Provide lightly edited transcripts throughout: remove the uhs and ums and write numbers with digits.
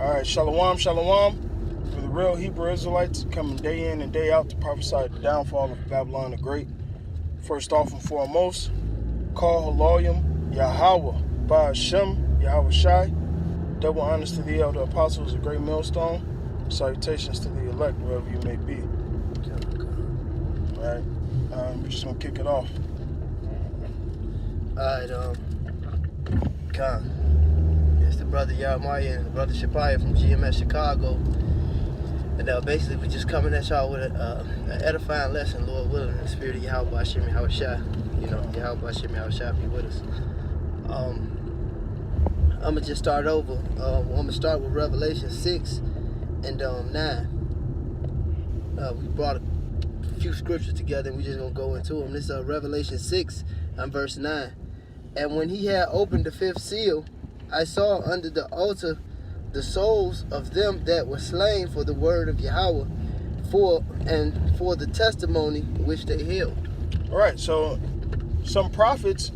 All right, shalom, shalom. For the real Hebrew Israelites coming day in and day out to prophesy the downfall of Babylon the Great. First off and foremost, call Haloyim, Yahweh, Ba'ashem, Yahweh Shai. Double honors to the elder apostles, a great millstone. Salutations to the elect, wherever you may be. All right, we're just going to kick it off. Alright, it's the brother Yarmaya and the brother Shapaya from GMS Chicago. And basically we're just coming at y'all with an edifying lesson, Lord willing, in the spirit of Yahweh Hashem Yahweh Shai. You know, Yahweh Hashem Yahweh Shai be with us. I'm gonna just start over. I'm gonna start with Revelation 6 and 9. We brought a few scriptures together and we're just gonna go into them. This is Revelation 6 and verse 9. And when he had opened the fifth seal, I saw under the altar the souls of them that were slain for the word of Yahweh, for the testimony which they held. All right, so some prophets,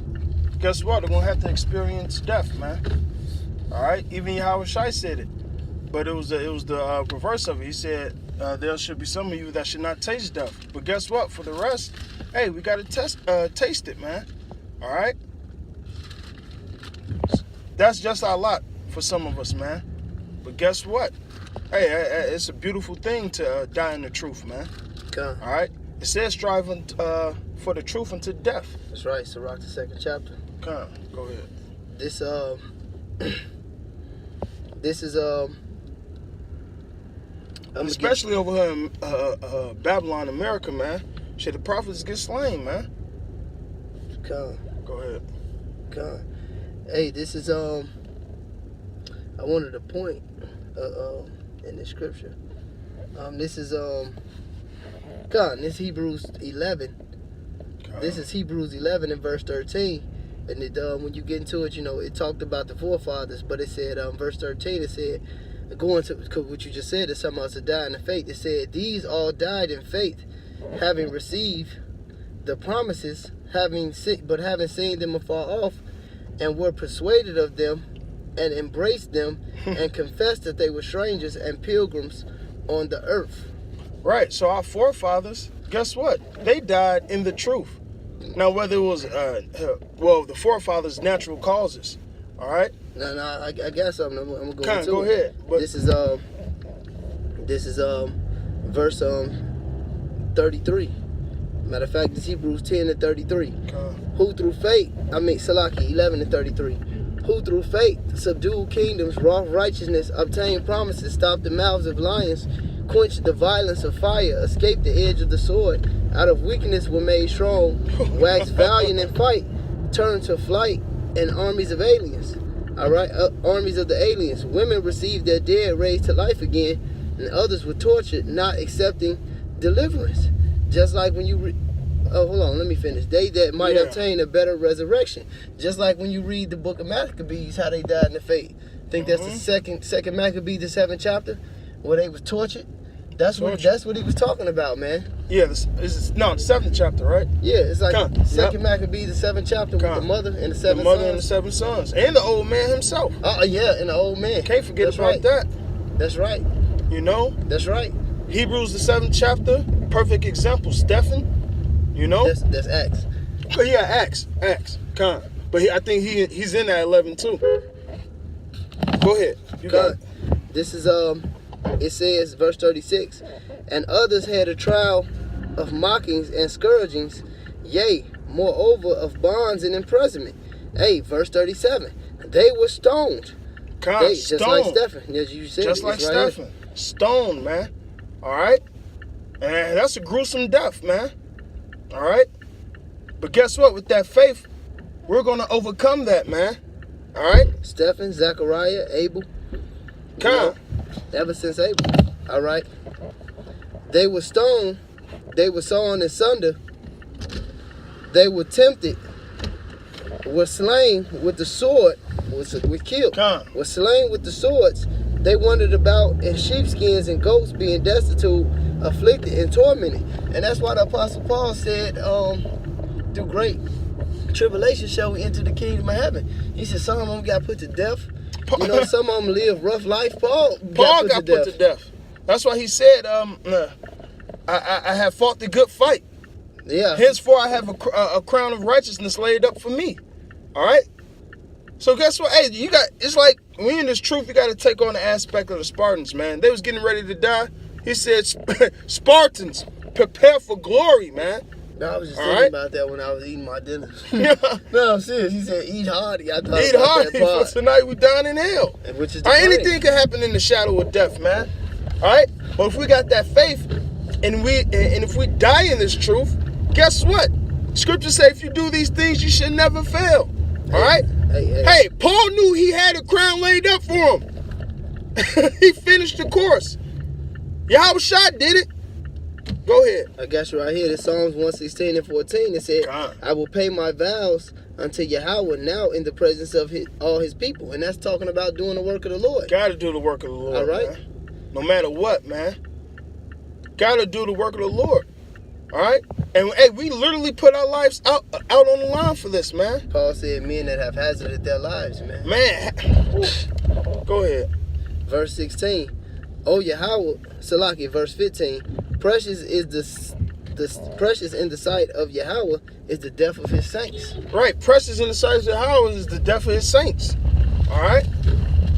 guess what? They're gonna have to experience death, man. All right, even Yahweh Shai said it, but it was the reverse of it. He said there should be some of you that should not taste death. But guess what? For the rest, hey, we gotta taste it, man. All right. That's just our lot for some of us, man. But guess what? Hey, it's a beautiful thing to die in the truth, man. Okay. All right? It says striving for the truth unto death. That's right, Sirach, the 2nd chapter. Come, go ahead. This is especially over here in Babylon, America, man. Shit, the prophets get slain, man. Come. Go ahead. Come. Hey, this is I wanted to point in the scripture. This is this Hebrews 11. This is Hebrews 11 and verse 13. And it, when you get into it, you know, it talked about the forefathers, but it said verse 13, it said, going to what you just said, is something else to die in the faith. It said, these all died in faith, having received the promises, having seen them afar off, and were persuaded of them, and embraced them, and confessed that they were strangers and pilgrims on the earth. Right, so our forefathers, guess what? They died in the truth. Now, whether it was, the forefathers' natural causes, all right? No, I got something. I'm gonna go into go it. ahead. But this is verse 33. Matter of fact, it's Hebrews 10 and 33. Who through faith, Salaki 11 and 33. Who through faith subdued kingdoms, wrought righteousness, obtained promises, stopped the mouths of lions, quenched the violence of fire, escaped the edge of the sword, out of weakness were made strong, waxed valiant in fight, turned to flight, and armies of aliens. All right, armies of the aliens. Women received their dead raised to life again, and others were tortured, not accepting deliverance. Just like when you hold on, let me finish. They that might obtain a better resurrection. Just like when you read the book of Maccabees, how they died in the faith. I think that's the second Maccabees, the 7th chapter, where they was tortured. That's what he was talking about, man. Yeah, the 7th chapter, right? Yeah, it's like second Maccabees, the 7th chapter, with the mother and the 7 sons. And the 7 sons. And the old man himself. Yeah, and the old man. Can't forget about that. That's right. You know? That's right. Hebrews, the 7th chapter, perfect example. Stephen, you know? That's Acts. Oh, yeah, Acts. But I think he's in that 11 too. Go ahead. You got it. This is it says, verse 36, and others had a trial of mockings and scourgings, yea, moreover of bonds and imprisonment. Hey, verse 37, they were stoned. Just like Stephen, as you said. Just like Stephen. Stoned, man. All right? And that's a gruesome death, man. All right? But guess what? With that faith, we're going to overcome that, man. All right? Stephen, Zechariah, Abel. Ever since Abel. All right? They were stoned. They were sawn asunder. They were tempted. Were slain with the sword. Were killed. Were slain with the swords. They wandered about in sheepskins and goats, being destitute, afflicted, and tormented. And that's why the Apostle Paul said, through great tribulation shall we enter the kingdom of heaven. He said some of them got put to death. You know, some of them live rough life. Paul got put to death. That's why he said, I have fought the good fight. Yeah. Henceforth I have a crown of righteousness laid up for me. All right? So guess what? Hey, it's like, we in this truth, you got to take on the aspect of the Spartans, man. They was getting ready to die. He said, Spartans, prepare for glory, man. No, I was just thinking about that when I was eating my dinner. No, I'm serious. He said, eat hardy. I thought eat hardy, for tonight we dine in hell. Which is anything can happen in the shadow of death, man. All right? But if we got that faith, and if we die in this truth, guess what? Scripture say if you do these things, you should never fail. All right? Hey, Paul knew he had a crown laid up for him. He finished the course. Yahushua did it. Go ahead. I got you right here. It's Psalms 116 and 14. It said, I will pay my vows unto Yahweh now in the presence of all his people. And that's talking about doing the work of the Lord. Got to do the work of the Lord. All right? Man. No matter what, man. Got to do the work of the Lord. All right? And hey, we literally put our lives out on the line for this, man. Paul said men that have hazarded their lives, man. Man. Go ahead. Verse 16. O Yahweh, Salaki, verse 15. Precious in the sight of Yahweh is the death of his saints. Right. Precious in the sight of Yahweh is the death of his saints. All right?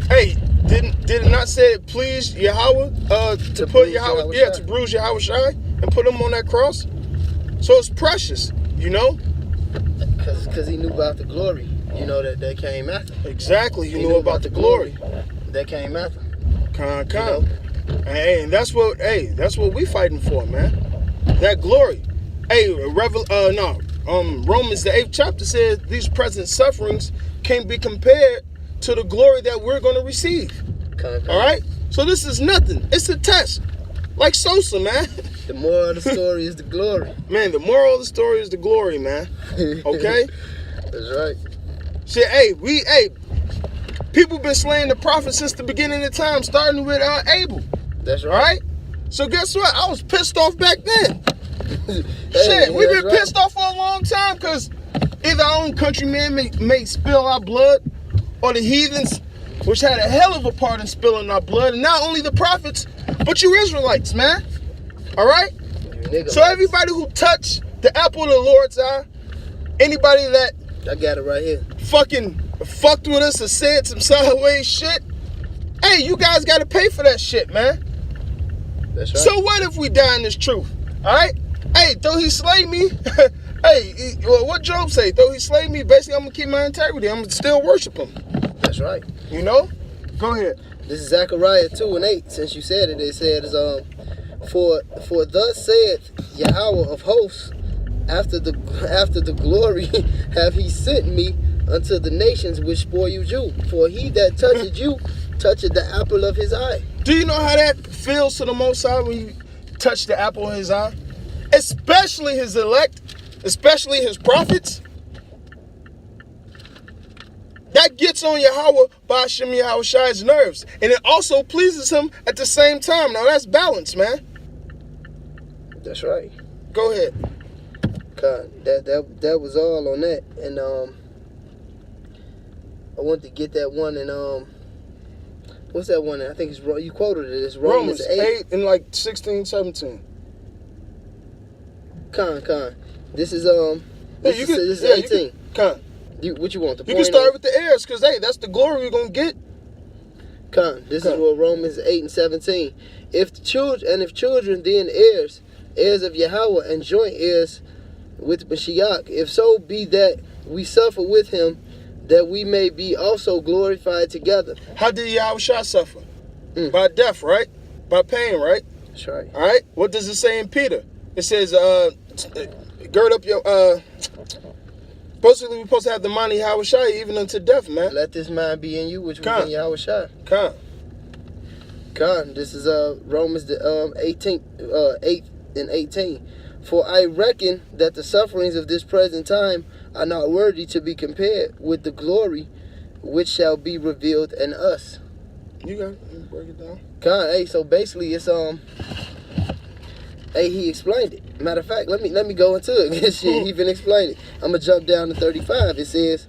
Hey, did it not say it pleased Yahweh to put Yahweh, to bruise Yahushua and put him on that cross? So it's precious, you know? Because he knew about the glory, you know, that came after. Exactly, he knew about the glory that came after. You know? Hey, and that's what we fighting for, man. That glory. Hey, Romans the 8th chapter says these present sufferings can't be compared to the glory that we're going to receive. All right? So this is nothing. It's a test. Like Sosa, man. The moral of the story is the glory. Man, the moral of the story is the glory, man. Okay? That's right. Shit, hey, people been slaying the prophets since the beginning of time, starting with Abel. That's right. All right? So guess what? I was pissed off back then. Shit, we've been pissed off for a long time because either our own countrymen may spill our blood, or the heathens, which had a hell of a part in spilling our blood, and not only the prophets, but you Israelites, man. All right? So everybody who touched the apple of the Lord's eye, anybody that I got it right here, fucking fucked with us or said some sideways shit, hey, you guys got to pay for that shit, man. That's right. So what if we die in this truth? All right? Hey, though he slay me, hey, what Job say? Though he slay me, basically I'm going to keep my integrity. I'm going to still worship him. That's right. You know? Go ahead. This is Zechariah 2 and 8. Since you said it, it says, For thus saith Yahweh of hosts, after the glory have he sent me unto the nations which spoil you. For he that toucheth you, toucheth the apple of his eye. Do you know how that feels to the Most High when you touch the apple of his eye? Especially his elect, especially his prophets. That gets on Yahweh by Hashem Yahushua's nerves. And it also pleases him at the same time. Now that's balance, man. That's right. Go ahead. God, that was all on that. And I wanted to get that one and what's that one? I think it's you quoted it. It's Romans 8 and like 16, 17. Con. This is this is 18. Con. What you want? The you can start with the heirs, because hey, that's the glory we're gonna get. This is what Romans 8 and 17. If children, then heirs of Yahweh, and joint heirs with Mashiach, if so be that we suffer with him, that we may be also glorified together. How did Yahushua suffer? By death, right? By pain, right? That's right. All right. What does it say in Peter? It says, gird up your we're supposed to have the mind of Yahushua even unto death, man. Let this mind be in you, which was in Yahushua. This is Romans 8 and 18. For I reckon that the sufferings of this present time are not worthy to be compared with the glory which shall be revealed in us. You got it. Break it down. Hey, so basically it's hey, he explained it. Matter of fact, let me go into it. Shit, he even explained it. I'm gonna jump down to 35. It says,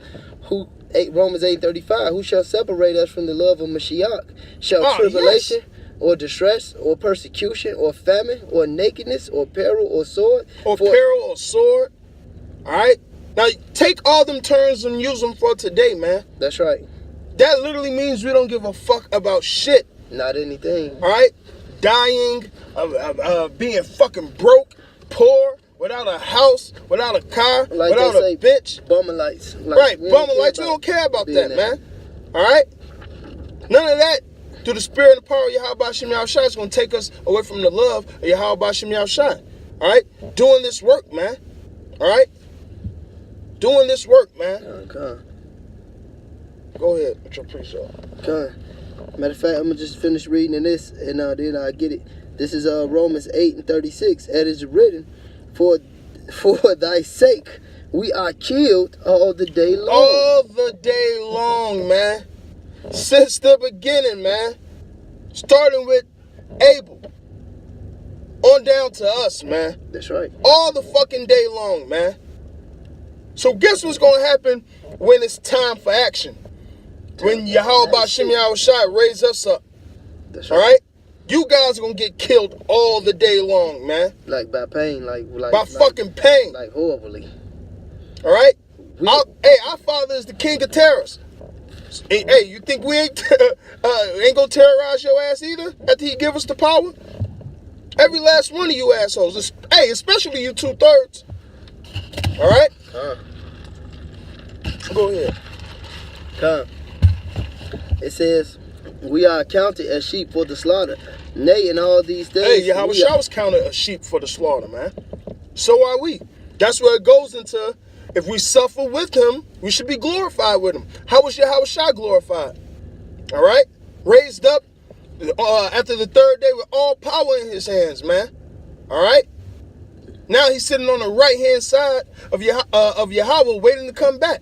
Romans 8:35. Who shall separate us from the love of Mashiach? Shall tribulation or distress or persecution or famine or nakedness or peril or sword? Or peril or sword. All right? Now, take all them terms and use them for today, man. That's right. That literally means we don't give a fuck about shit. Not anything. All right? Dying, being fucking broke, poor, without a house, without a car, like without a bitch. Bummer lights. Like, right, bummer lights. We don't care about that, man. All right? None of that. Through the spirit and the power of Yahweh Shem Yahushua is going to take us away from the love of Yahweh Shem Yahushua. All right? Doing this work, man. All right? Doing this work, man. Go ahead with your precept. Matter of fact, I'm going to just finish reading this, and then I'll get it. This is Romans 8:36. It is written, for thy sake we are killed all the day long. All the day long, man. Since the beginning, man. Starting with Abel. On down to us, man. That's right. All the fucking day long, man. So guess what's going to happen when it's time for action? When Yahweh Shem Yahushua raise us up. That's right. All right? You guys are going to get killed all the day long, man. Like by pain. By fucking pain. Like horribly. All right? Our Father is the King of terrors. Hey, you think we ain't gonna terrorize your ass either after he give us the power? Every last one of you assholes. Especially you 2/3. All right? Go ahead. It says, we are counted as sheep for the slaughter. Nay, in all these things. Hey, Yahweh was counted as sheep for the slaughter, man. So are we. That's where it goes into. If we suffer with him, we should be glorified with him. How was Yahweh glorified? All right? Raised up after the third day with all power in his hands, man. All right? Now he's sitting on the right-hand side of Yahweh waiting to come back.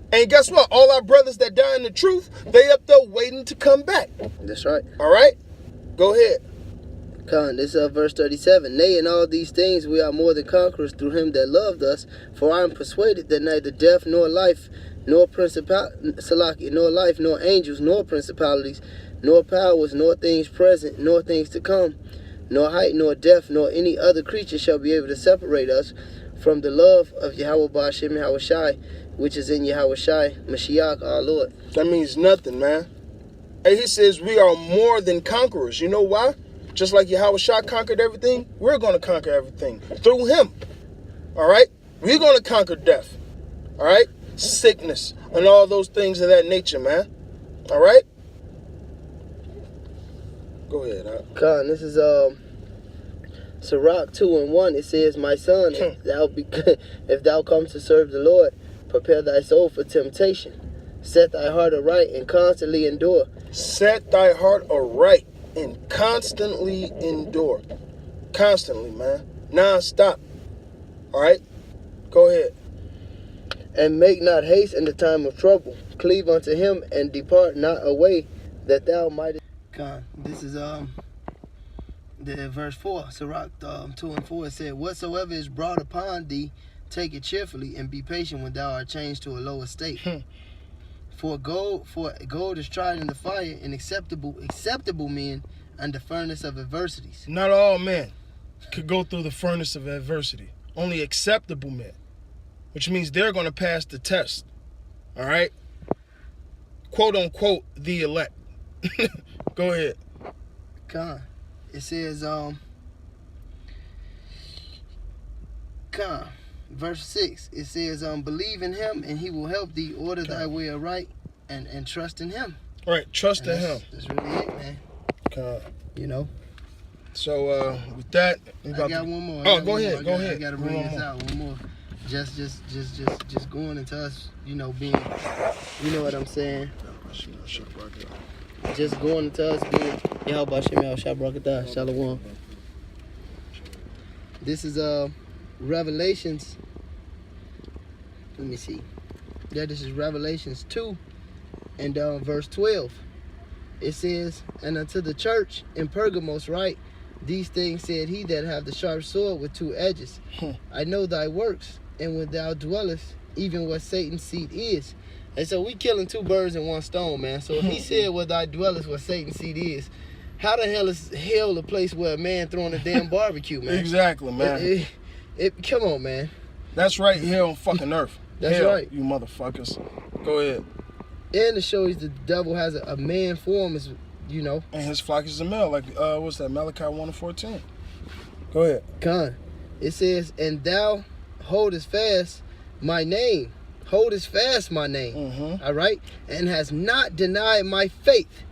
And guess what? All our brothers that die in the truth, they up there waiting to come back. That's right. All right? Go ahead. This is verse 37. Nay, in all these things we are more than conquerors through him that loved us. For I am persuaded that neither death nor life, nor nor life, nor angels, nor principalities, nor powers, nor things present, nor things to come, nor height, nor depth, nor any other creature shall be able to separate us from the love of Yahweh Ba'ashem Yahushai, which is in Yahushai, Mashiach, our Lord. That means nothing, man. Hey, he says we are more than conquerors. You know why? Just like Yahushua conquered everything, we're going to conquer everything through him. All right? We're going to conquer death. All right? Sickness and all those things of that nature, man. All right? Go ahead. This is Sirach 2:1. It says, my son, if thou come to serve the Lord, prepare thy soul for temptation. Set thy heart aright and constantly endure. Set thy heart aright and constantly endure. Constantly, man. Non-stop. All right? Go ahead. And make not haste in the time of trouble. Cleave unto him and depart not away, that thou mightest. This is the verse 4. Sirach 2:4. It said, whatsoever is brought upon thee, take it cheerfully, and be patient when thou art changed to a lower state. For gold is tried in the fire, and acceptable men under furnace of adversities. Not all men could go through the furnace of adversity. Only acceptable men, which means they're going to pass the test. All right? Quote unquote, the elect. Go ahead. It says, verse 6, it says, believe in him and he will help thee. Order thy way aright and trust in him. Right, trust in him. That's really it, man. You know. So with that, I got one more. Go ahead. I got to bring this out. One more. Just going into us, being, you know what I'm saying? Just going into us being Yahweh Shem Yahushua Barakatah, Shalom. This is Revelations. Let me see. Yeah, this is Revelations 2 and verse 12. It says, and unto the church in Pergamos write, these things said he that hath the sharp sword with two edges. I know thy works, and when thou dwellest, even what Satan's seat is, And so we killing two birds in one stone, man. So if he said where thy dwellest, where Satan's seat is, how the hell is hell the place where a man throwing a damn barbecue, man? Exactly, man. Come on, man. That's right here on fucking earth. That's hell, right. You motherfuckers. Go ahead. And it shows the devil has a man form, is, you know. And his flock is a male. Like, what's that? Malachi 1:14. Go ahead. Con. It says, and thou holdest fast my name. Holdest fast my name. Mm-hmm. All right? And has not denied my faith.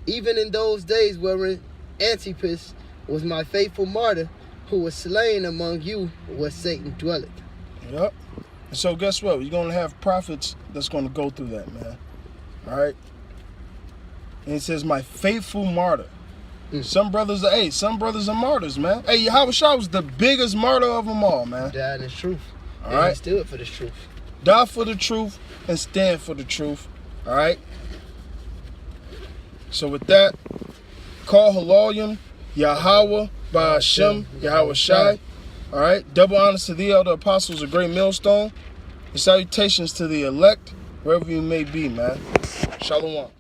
Even in those days wherein Antipas was my faithful martyr, who was slain among you where Satan dwelleth. Yep. And so guess what? You're going to have prophets that's going to go through that, man. All right? And it says, my faithful martyr. Some brothers are martyrs, man. Hey, Yahushua was the biggest martyr of them all, man. Died in the truth. All right? He stood for this truth. Die for the truth and stand for the truth. All right? So with that, call Haloyim, Yahweh, Ba'ashem, Yahweh Shai. All right? Double honors to the elder apostles, a great millstone. And salutations to the elect, wherever you may be, man. Shalom.